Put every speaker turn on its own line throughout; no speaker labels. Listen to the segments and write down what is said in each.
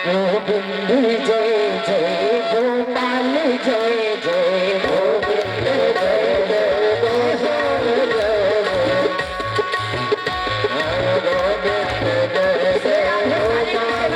गोविंद जय जय गोपाल जय जय गोविंद जय जय गोपाल जय गोविंद जय जय गोपाल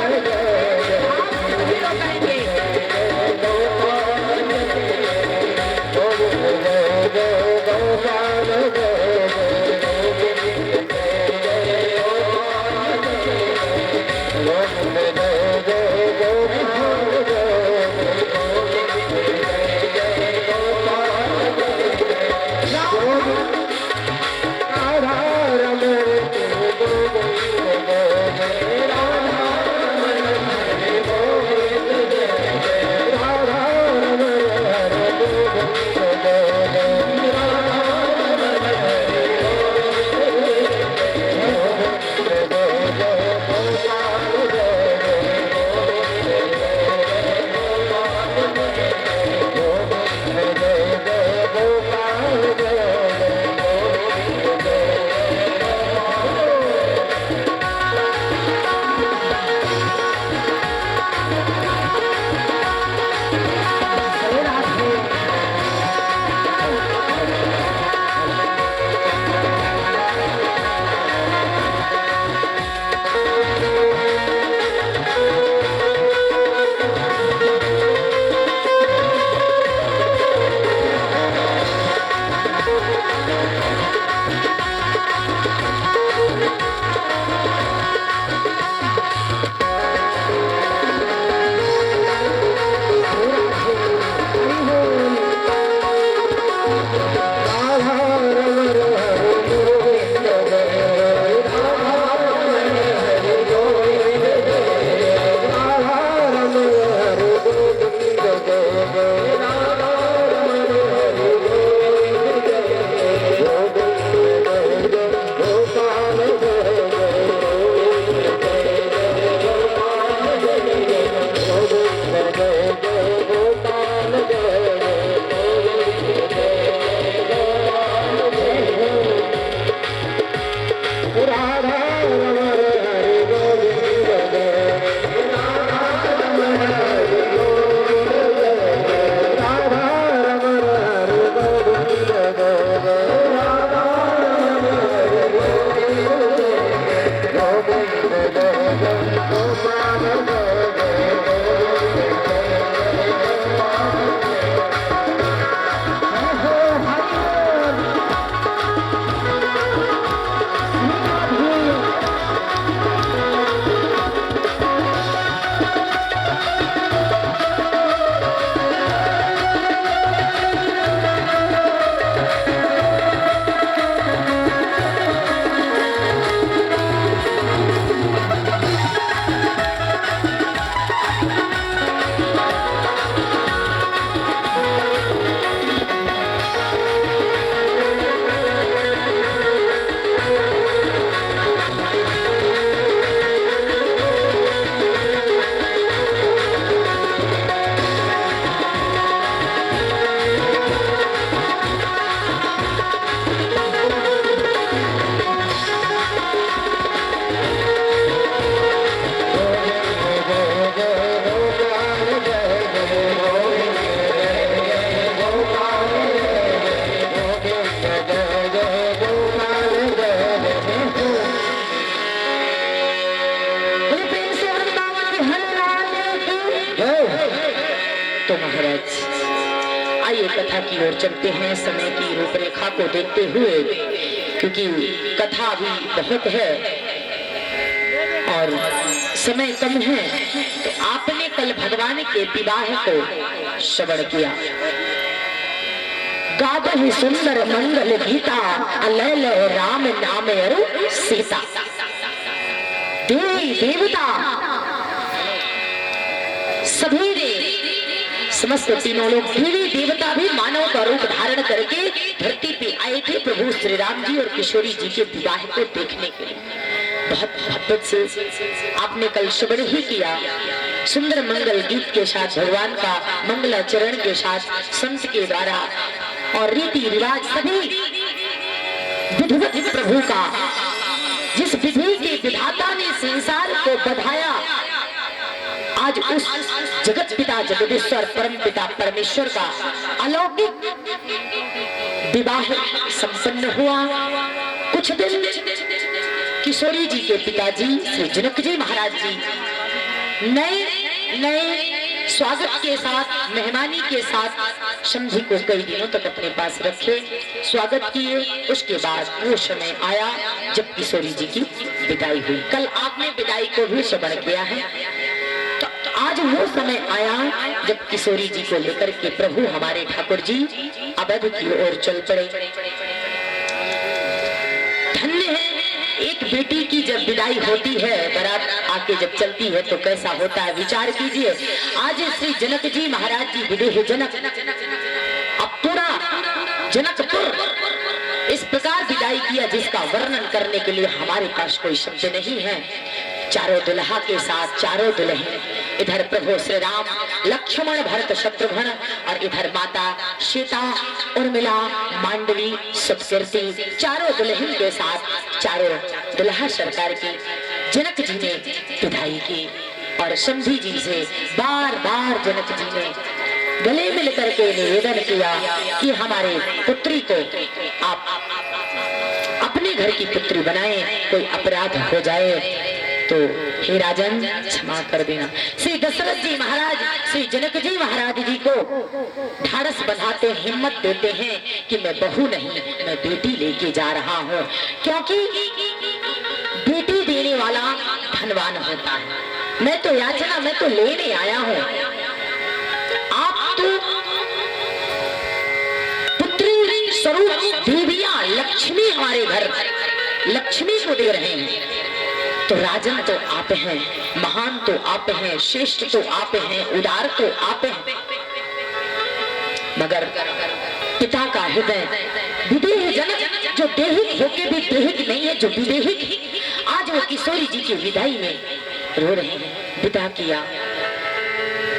तो महाराज आइए कथा की ओर चलते हैं, समय की रूपरेखा को देखते हुए, क्योंकि कथा भी बहुत है और समय कम है। तो आपने कल भगवान के विवाह को श्रवण किया। गावहि सुंदर मंगल गीता, अलैल राम नाम अरु सीता। देवी देवता सभी ने, समस्त तीनों लोग, देवी देवता भी मानव का रूप धारण करके धरती पे आए थे प्रभु श्री राम जी और किशोरी जी के विवाह को देखने के लिए। बहुत मोहब्बत से आपने कल श्रवण ही किया। सुंदर मंगल गीत के साथ, भगवान का मंगलाचरण के साथ, संत के द्वारा और रीति रिवाज सभी विधिवत प्रभु का, जिस विधि के विधाता ने संसार को बढ़ाया, आज उस जगत पिता जगदीश्वर परम पिता परमेश्वर का अलौकिक विवाह संपन्न हुआ। कुछ दिन किशोरी जी के पिताजी श्री जनक जी महाराज जी नए स्वागत के साथ, मेहमानी के साथ समधी को कई दिनों तक अपने पास रखे, स्वागत किए। उसके बाद वो समय आया जब किशोरी जी की विदाई हुई। कल आपने विदाई को भी श्रवण किया है। तो आज वो समय आया जब किशोरी जी को लेकर के प्रभु हमारे ठाकुर जी अवध की ओर चल पड़े। धन्य है, एक बेटी की जब विदाई होती है, बारात आके जब चलती है तो कैसा होता है, विचार कीजिए। आज श्री जनक जी महाराज जी विदेह जनक, अब पूरा जनकपुर इस प्रकार विदाई किया जिसका वर्णन करने के लिए हमारे पास कोई शब्द नहीं है। चारों दुल्हा के साथ चारों दुल्हन, इधर प्रभु श्री राम, लक्ष्मण, भरत, शत्रुघ्न और इधर माता सीता, उर्मिला, मांडवी, सुकृति, चारों दुल्हन के साथ चारों दुल्हा सरकार की जनक जी ने विदाई की। और समधी जी से बार बार जनक जी ने गले मिल करके निवेदन किया कि हमारे पुत्री को आप अपने घर की पुत्री बनाएं, कोई अपराध हो जाए तो हे राजन क्षमा कर देना। श्री दशरथ जी महाराज श्री जनक जी महाराज जी को ढाढ़स बंधाते, हिम्मत देते हैं कि मैं बहू नहीं, मैं बेटी लेके जा रहा हूँ, क्योंकि बेटी देने वाला धनवान होता है। मैं तो याचना, मैं तो लेने आया हूँ, आप तो पुत्री स्वरूप देवियां लक्ष्मी हमारे घर लक्ष्मी को दे रहे हैं। तो राजन तो आप हैं, महान तो आप हैं, श्रेष्ठ तो आप हैं, उदार तो आप हैं, मगर पिता का हृदय विदेह जनक, जो देहिक होके भी देहिक नहीं है, जो विदेहिक, आज वो किशोरी जी की विदाई में रो रहे हैं। विदा किया,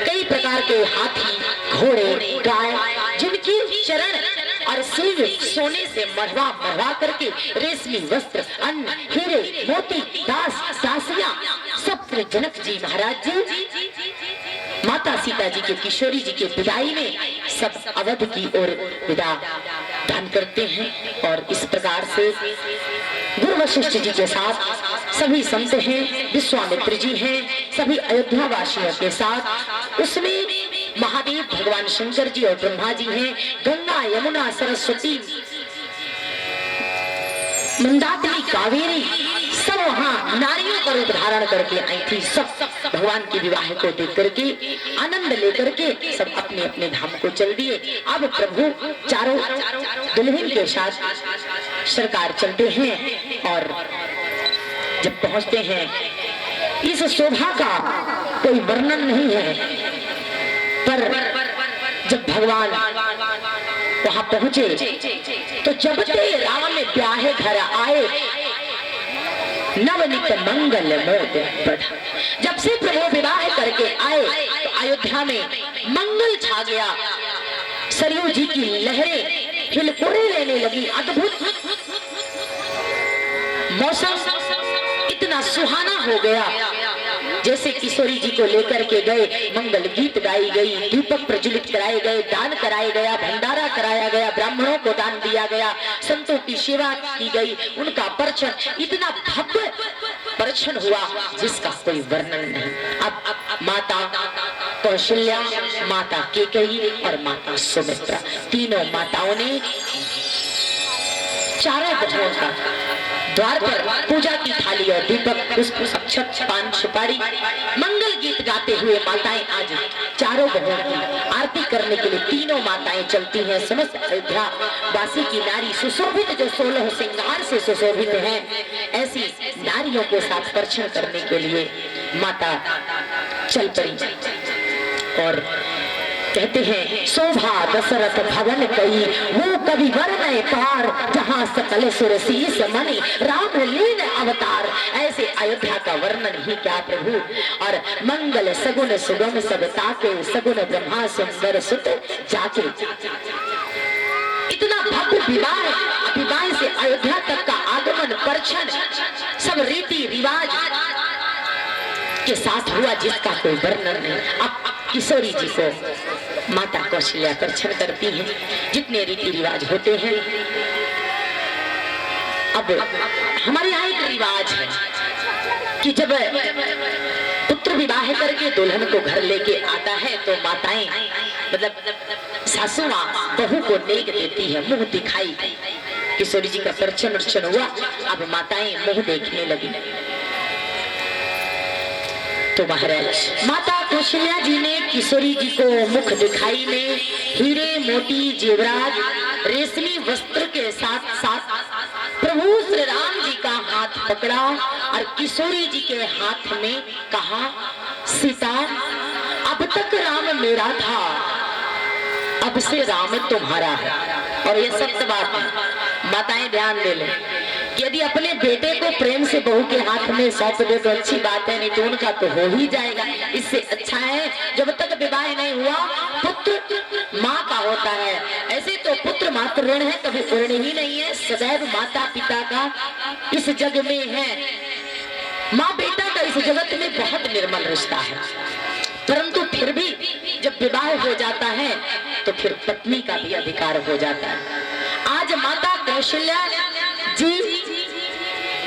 कई प्रकार के हाथी, घोड़े, गाय, जिनकी चरण और सींग सोने से मढ़वा करके रेशमी वस्त्र, अन्न, हीरे, मोती, दास, दासियां, सब जनक जी महाराज जी माता सीता जी के, किशोरी जी के विदाई में सब अवध की ओर विदा दान करते हैं। और इस प्रकार से गुरु वशिष्ठ जी के साथ सभी संत हैं, विश्वामित्र जी हैं, सभी अयोध्या वासियों के साथ, उसमें महादेव भगवान शंकर जी और ब्रह्मा जी हैं, गंगा, यमुना, सरस्वती, मंदाकिनी, कावेरी, सब वहाँ नारियों का रूप धारण करके आई थी। सब भगवान के विवाह को देख करके आनंद लेकर के सब अपने अपने धाम को चल दिए। अब प्रभु चारों दुल्हन के साथ सरकार चलते हैं और जब पहुंचते हैं, इस शोभा का कोई वर्णन नहीं है, पर जब भगवान वहां पहुंचे तो जब ते राम ब्याहे घर आए, नवनित मंगल मोद बढ़ा। जब से प्रभु विवाह करके आए तो अयोध्या में मंगल छा गया। सरयू जी की लहरें हिलकोरे लेने लगी। अद्भुत मौसम इतना सुहाना हो गया, जैसे किशोरी जी को लेकर के गए, मंगल गीत गाई गई, दीपक प्रज्वलित कराए गए, दान कराया गया, भंडारा कराया गया, ब्राह्मणों को दान दिया गया, संतों की सेवा की गई, उनका परचन, इतना भव्य परचन हुआ जिसका कोई वर्णन नहीं। अब माता कौशल्या, माता केकई और माता सुमित्रा, तीनों माताओं ने चारों बहनों का द्वार पर पूजा की थाली और दीपक, पुष्प, अक्षत, पान, सुपारी, मंगल गीत गाते हुए माताएं आज चारों बहनों की आरती करने के लिए तीनों माताएं चलती हैं। समस्त अयोध्या वासी की नारी सुशोभित, जो 16 श्रृंगार से सुशोभित हैं, ऐसी नारियों के साथ दर्शन करने के लिए माता चल पड़ी। और कहते हैं, शोभा दशरथ भवन कई, वो कवि वर्ण पार, जहाँ सकल सुर शीस मणि, राम लीन अवतार। ऐसे अयोध्या का वर्णन ही क्या प्रभु। और मंगल सगुन सुगम सब ताके, सगुन ब्रह्मा सुंदर सुत जाके। इतना भव्य विवाह से अयोध्या तक का आगमन, परछन, सब रीति रिवाज, के साथ हुआ जिसका कोई वर्णन नहीं। अब किशोरी जी को माता कौशल्या दर्शन करती हैं, जितने रीति रिवाज होते हैं। अब हमारे यहाँ एक रिवाज है कि जब पुत्र विवाह करके दुल्हन को घर लेके आता है तो माताएं मतलब सासू माँ बहू को नेक देती है, मुंह दिखाई। किशोरी जी का दर्शन अर्चन हुआ, अब माताएं मुंह देखने लगी। तो महाराज माता कौशल्या जी ने किशोरी जी को मुख दिखाई में हीरे मोती जेवरात रेशमी वस्त्र के साथ साथ प्रभु श्री राम जी का हाथ पकड़ा और किशोरी जी के हाथ में कहा, सीता अब तक राम मेरा था, अब से राम तुम्हारा है। और ये सत्य बात है, माताएं ध्यान दे लें कि यदि अपने बेटे को प्रेम से बहू के हाथ में सौंप दे तो अच्छी बात है, नहीं तो उनका तो हो ही जाएगा। इससे अच्छा है जब तक विवाह नहीं हुआ पुत्र माँ का होता है। ऐसे तो पुत्र मात्र ऋण है, कभी ऋण ही नहीं है, सदैव माता पिता का इस जग में है। माँ बेटा का इस जगत में बहुत निर्मल रिश्ता है, परंतु फिर भी जब विवाह हो जाता है तो फिर पत्नी का भी अधिकार हो जाता है। आज माता कौशल्या जी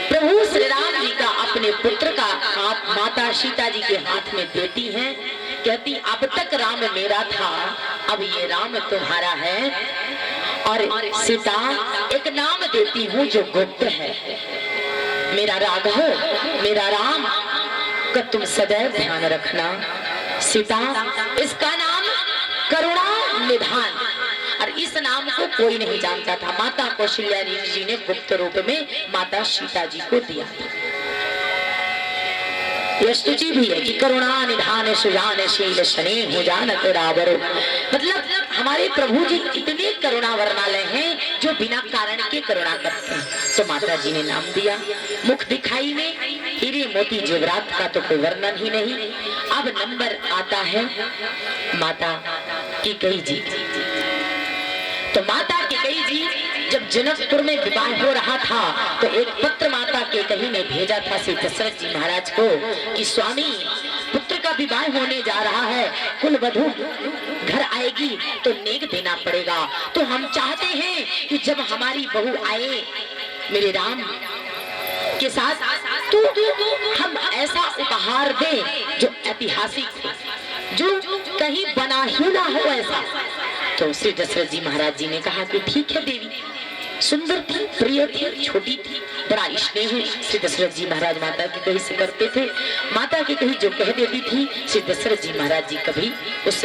प्रभु श्री राम जी का अपने पुत्र का हाथ माता सीता जी के हाथ में देती हैं, कहती अब तक राम मेरा था, अब ये राम तुम्हारा है। और सीता एक नाम देती हूँ जो गुप्त है, मेरा राघव मेरा राम का तुम सदैव ध्यान रखना। सीता इसका नाम करुणा निधान, और इस नाम को कोई नहीं जानता था। माता कौशल्या जी ने गुप्त रूप में माता सीता जी को दिया। यह स्तुति भी है कि करुणा निधान सुजान शील शनि हो जानत रावरो, मतलब हमारे प्रभु जी इतने करुणा वर्णालय हैं जो बिना कारण के करुणा करते हैं। तो माता जी ने नाम दिया। मुख दिखाई में हीरे मोती जेवरात का तो कोई वर्णन ही नहीं। अब नंबर आता है माता कैकेयी जी। तो माता कैकेयी जी जब जनकपुर में विवाह हो रहा था तो एक पत्र माता कैकेयी ने भेजा था श्री दशरथ जी महाराज को कि स्वामी पुत्र का विवाह होने जा रहा है, कुल वधू घर आएगी तो नेक देना पड़ेगा। तो हम चाहते हैं कि जब हमारी बहू आए मेरे राम के साथ तो हम ऐसा उपहार दें जो ऐतिहासिक हो, जो कहीं बना ही ना हो ऐसा। तो श्री दशरथ जी महाराज जी ने कहा कि ठीक है देवी, सुंदर थी, प्रिय थी, छोटी थी, बड़ा स्नेह श्री दशरथ जी महाराज माता की कही से करते थे। माता की कही जो कह देती थी श्री दशरथ जी महाराज जी कभी उस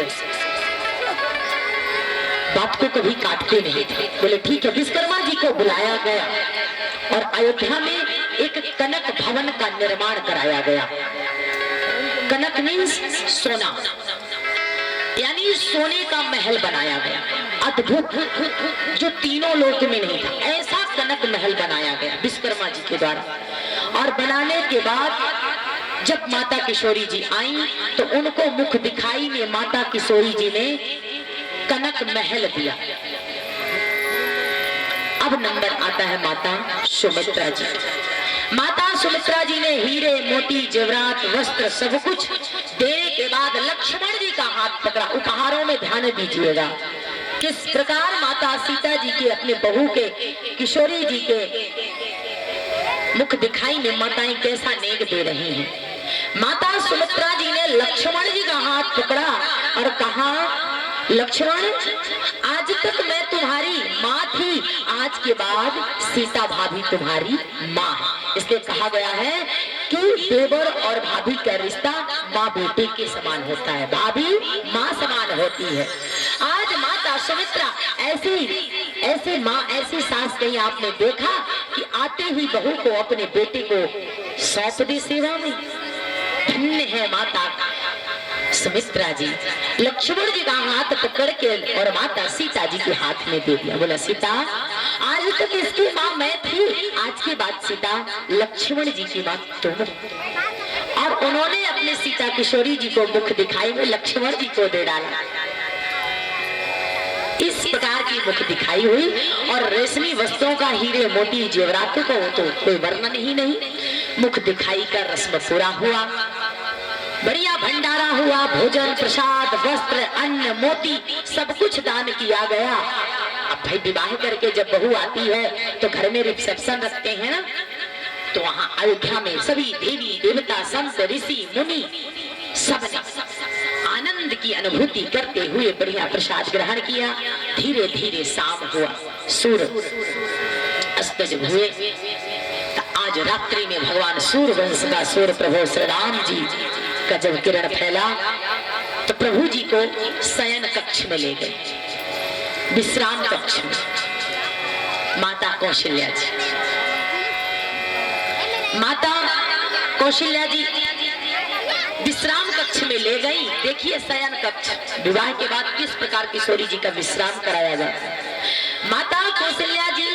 बात को कभी काटते नहीं थे। बोले ठीक है। विश्वकर्मा जी को बुलाया गया और अयोध्या में एक कनक भवन का निर्माण कराया गया। कनक मीन्स सोना, यानी सोने का महल बनाया गया, अद्भुत, जो तीनों लोक में नहीं था, ऐसा कनक महल बनाया गया विश्वकर्मा जी के द्वारा। और बनाने के बाद जब माता किशोरी जी आई तो उनको मुख दिखाई में माता किशोरी जी ने कनक महल दिया। अब नंबर आता है माता सुमित्रा जी। माता सुमित्रा जी ने हीरे मोती जेवरात वस्त्र सब कुछ देने के बाद लक्ष्मण जी का हाथ पकड़ा। उपहारों में ध्यान दीजिएगा किस प्रकार माता सीता जी के अपने बहू के किशोरी जी के मुख दिखाई में माताएं कैसा नेक दे रही हैं। माता सुमित्रा जी ने लक्ष्मण जी का हाथ पकड़ा और कहा, लक्ष्मण आज तक मैं तुम्हारी माँ थी, आज के बाद सीता भाभी तुम्हारी माँ है। इसलिए कहा गया है कि देवर और भाभी का रिश्ता माँ बेटे के समान होता है, भाभी माँ समान होती है। आज माता सुमित्रा ऐसी माँ ऐसी सास कहीं आपने देखा कि आते ही बहू को अपने बेटे को सौंप दे सेवा में। धन्य है माता सुमित्रा जी। लक्ष्मण जी का हाथ पकड़ के और माता सीता जी के हाथ में दे दिया। बोला सीता आज तक इसकी माँ मैं थी, आज के बाद सीता लक्ष्मण जी की माँ तुम। और उन्होंने अपने सीता किशोरी जी को मुख दिखाई में लक्ष्मण जी को दे डाला। इस प्रकार की मुख दिखाई हुई और रेशमी वस्त्रों का हीरे मोती जेवरातों का तो कोई वर्णन ही नहीं। मुख दिखाई का रस्म पूरा हुआ। सारा हुआ भोजन, प्रसाद, वस्त्र, अन्न, मोती सब कुछ दान किया गया। अब भाई विवाह करके जब बहू आती है तो घर में रिसेप्शन रखते हैं ना, तो वहाँ अयोध्या में सभी देवी देवता, संत, ऋषि, मुनि सबने आनंद की अनुभूति करते हुए बढ़िया प्रसाद ग्रहण किया। धीरे धीरे शाम हुआ, सूर्य अस्त जब हुए तो आज रात्रि में भगवान सूर्य वंश का सूर्य प्रभु श्री राम जी का जब किरण फैला तो प्रभु जी को शयन कक्ष में ले गए, विश्राम कक्ष में। माता कौशल्या जी, माता कौशल्या जी विश्राम कक्ष में ले गई। देखिए शयन कक्ष, विवाह के बाद किस प्रकार किशोरी जी का विश्राम कराया जाता है। माता कौशल्या जी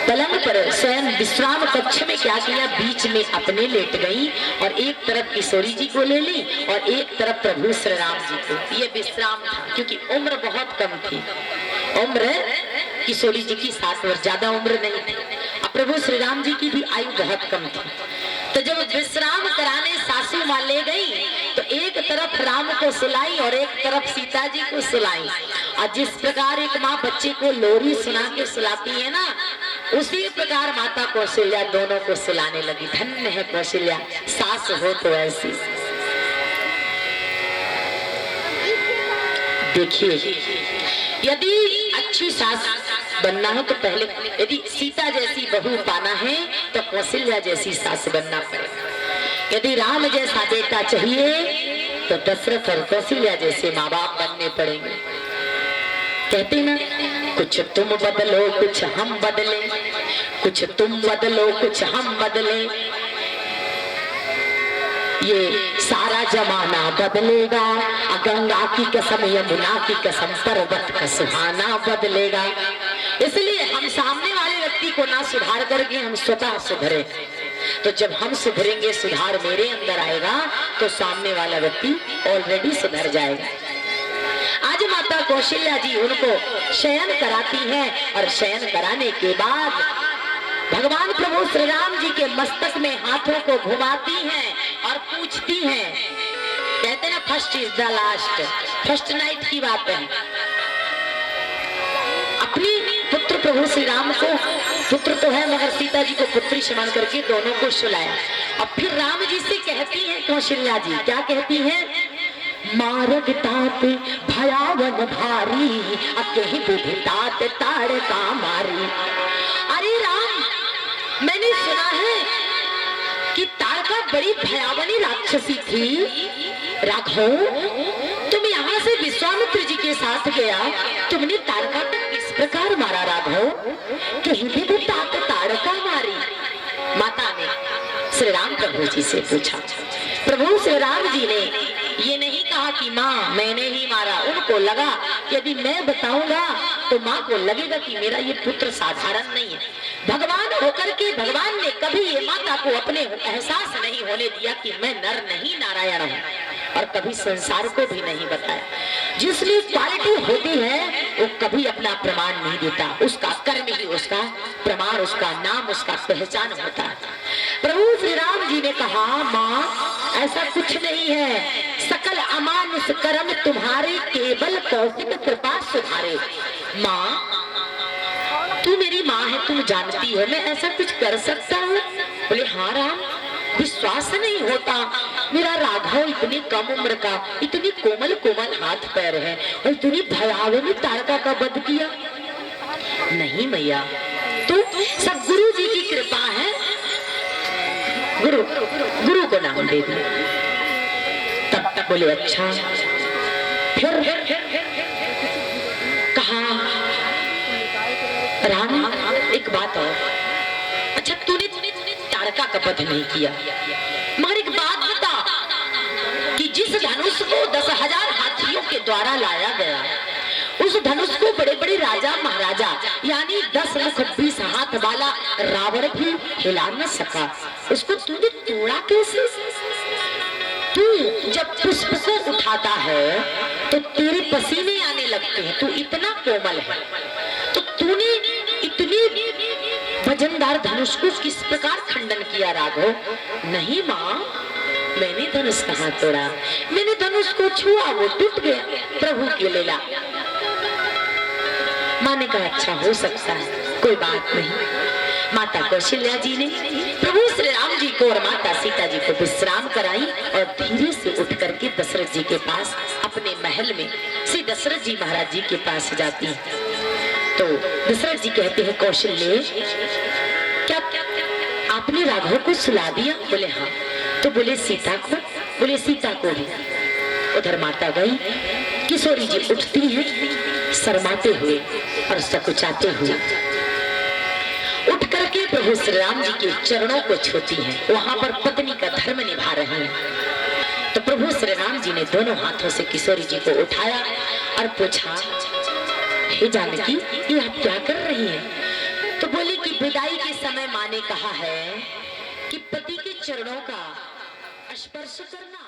पलंग पर शयन विश्राम कक्ष में क्या किया, बीच में अपने लेट गई और एक तरफ किशोरी जी को ले ली और एक तरफ प्रभु श्री राम जी को। ये विश्राम था क्योंकि उम्र बहुत कम थी, उम्र किशोरी जी की 7 वर्ष, ज्यादा उम्र नहीं थी। अब प्रभु श्री राम जी की भी आयु बहुत कम थी। तो जब विश्राम कराने सासू माँ ले गई तो एक तरफ राम को सुलाई और एक तरफ सीता जी को सुलाई। और जिस प्रकार एक माँ बच्चे को लोरी सुना के सुलाती है ना, उसी प्रकार माता कौशल्या दोनों को सुलाने लगी। धन्य है कौशल्या, सास हो तो ऐसी। देखिए यदि अच्छी सास बनना हो तो पहले, यदि सीता जैसी बहू पाना है तो कौशल्या जैसी सास बनना पड़ेगा। यदि राम जैसा बेटा चाहिए तो दशरथ और कौशल्या जैसे माँ बाप बनने पड़ेंगे। कहते ना, कुछ तुम बदलो कुछ हम बदले, कुछ तुम बदलो कुछ हम बदले, ये सारा जमाना बदलेगा। गंगा की कसम, यमुना की कसम, पर्वत का सुहाना बदलेगा। इसलिए हम सामने वाले व्यक्ति को ना सुधार करके हम स्वतः सुधरे। तो जब हम सुधरेंगे, सुधार मेरे अंदर आएगा तो सामने वाला व्यक्ति ऑलरेडी सुधर जाएगा। आज माता कौशल्या जी उनको शयन कराती हैं और शयन कराने के बाद भगवान प्रभु श्री राम जी के मस्तक में हाथों को घुमाती हैं और पूछती हैं। कहते ना, first is the last, first night की बात है। अपनी पुत्र प्रभु श्री राम को, पुत्र तो है मगर सीता जी को पुत्री समान करके दोनों को सुलाया। और फिर राम जी से कहती हैं कौशल्या जी, क्या कहती हैं, मार्ग तात भयावन भारी, अकेही विधितात ताड़का मारी। अरे राम, मैंने सुना है कि ताड़का बड़ी भयावनी राक्षसी थी। राघव, तुम यहाँ से विश्वामित्र जी के साथ गया, तुमने ताड़का को किस प्रकार मारा राघव? कहीं भी ताड़का मारी। माता ने श्री राम प्रभु जी से पूछा। प्रभु श्री राम जी ने ये नहीं कहा कि माँ मैंने ही मारा। उनको लगा कि यदि मैं बताऊंगा तो माँ को लगेगा कि मेरा ये पुत्र साधारण नहीं है। भगवान होकर के भगवान ने कभी ये माता को अपने एहसास नहीं होने दिया कि मैं नर नहीं नारायण हूँ, और कभी संसार को भी नहीं बताया। जिसमें क्वालिटी होती है वो कभी अपना प्रमाण नहीं देता, उसका कर्म ही उसका प्रमाण, उसका नाम, उसका पहचान होता है। प्रभु श्री राम जी ने कहा, माँ ऐसा कुछ नहीं है, सकल अमानुष कर्म तुम्हारे, केवल कौशिक कृपा सुधारे। माँ तू मेरी माँ है, तुम जानती हो मैं ऐसा कुछ कर सकता हूँ? बोले हाँ राम, विश्वास नहीं होता, मेरा राघव इतनी कम उम्र का, इतनी कोमल कोमल हाथ पैर है और इतनी भयावनी ताड़का का वध किया। नहीं मैया, तो सब गुरु जी की कृपा है। गुरु को नाम दे दिया। तब तक बोले अच्छा। फिर कहा, राम एक बात और, अच्छा तूने ताड़का का वध नहीं किया, मगर एक बात बता कि जिस धनुष को 10,000 हाथियों के द्वारा लाया गया, उस धनुष को बड़े बड़े राजा महाराजा यानी 10 मुख 20 हाथ वाला रावण भी हिला न सका, उसको तूने तोड़ा कैसे? तू जब पुष्प को उठाता है तो तेरे पसीने आने लगते हैं, तू इतना कोमल है, तो तूने इतनी वजनदार धनुष को किस प्रकार खंडन किया राघव? नहीं माँ, मैंने धनुष का हाथ तोड़ा, मैंने धनुष को छुआ, वो टूट गया। प्रभु की लीला। माँ ने कहा अच्छा हो सकता है, कोई बात नहीं। माता कौशल्या जी ने प्रभु श्री राम जी को और माता सीता जी को विश्राम कराई और धीरे से उठ करके दशरथ जी के पास अपने महल में श्री दशरथ जी महाराज जी के पास जाती है। तो दशरथ जी कहते हैं कौशल्य क्या आपने राघव को सुला दिया? बोले हाँ। तो बोले सीता को? बोले सीता को भी। उधर माता गई, किशोरी जी उठती हैं शर्माते हुए और सकुचाते हुए, उठ करके प्रभु श्री राम जी के चरणों को छूती हैं। वहां पर पत्नी का धर्म निभा रहे हैं। तो प्रभु श्री राम जी ने दोनों हाथों से किशोरी जी को उठाया और पूछा, हे जानकी ये आप क्या कर रही हैं? तो बोली कि विदाई के समय माँ ने कहा है कि पति के चरणों का स्पर्श करना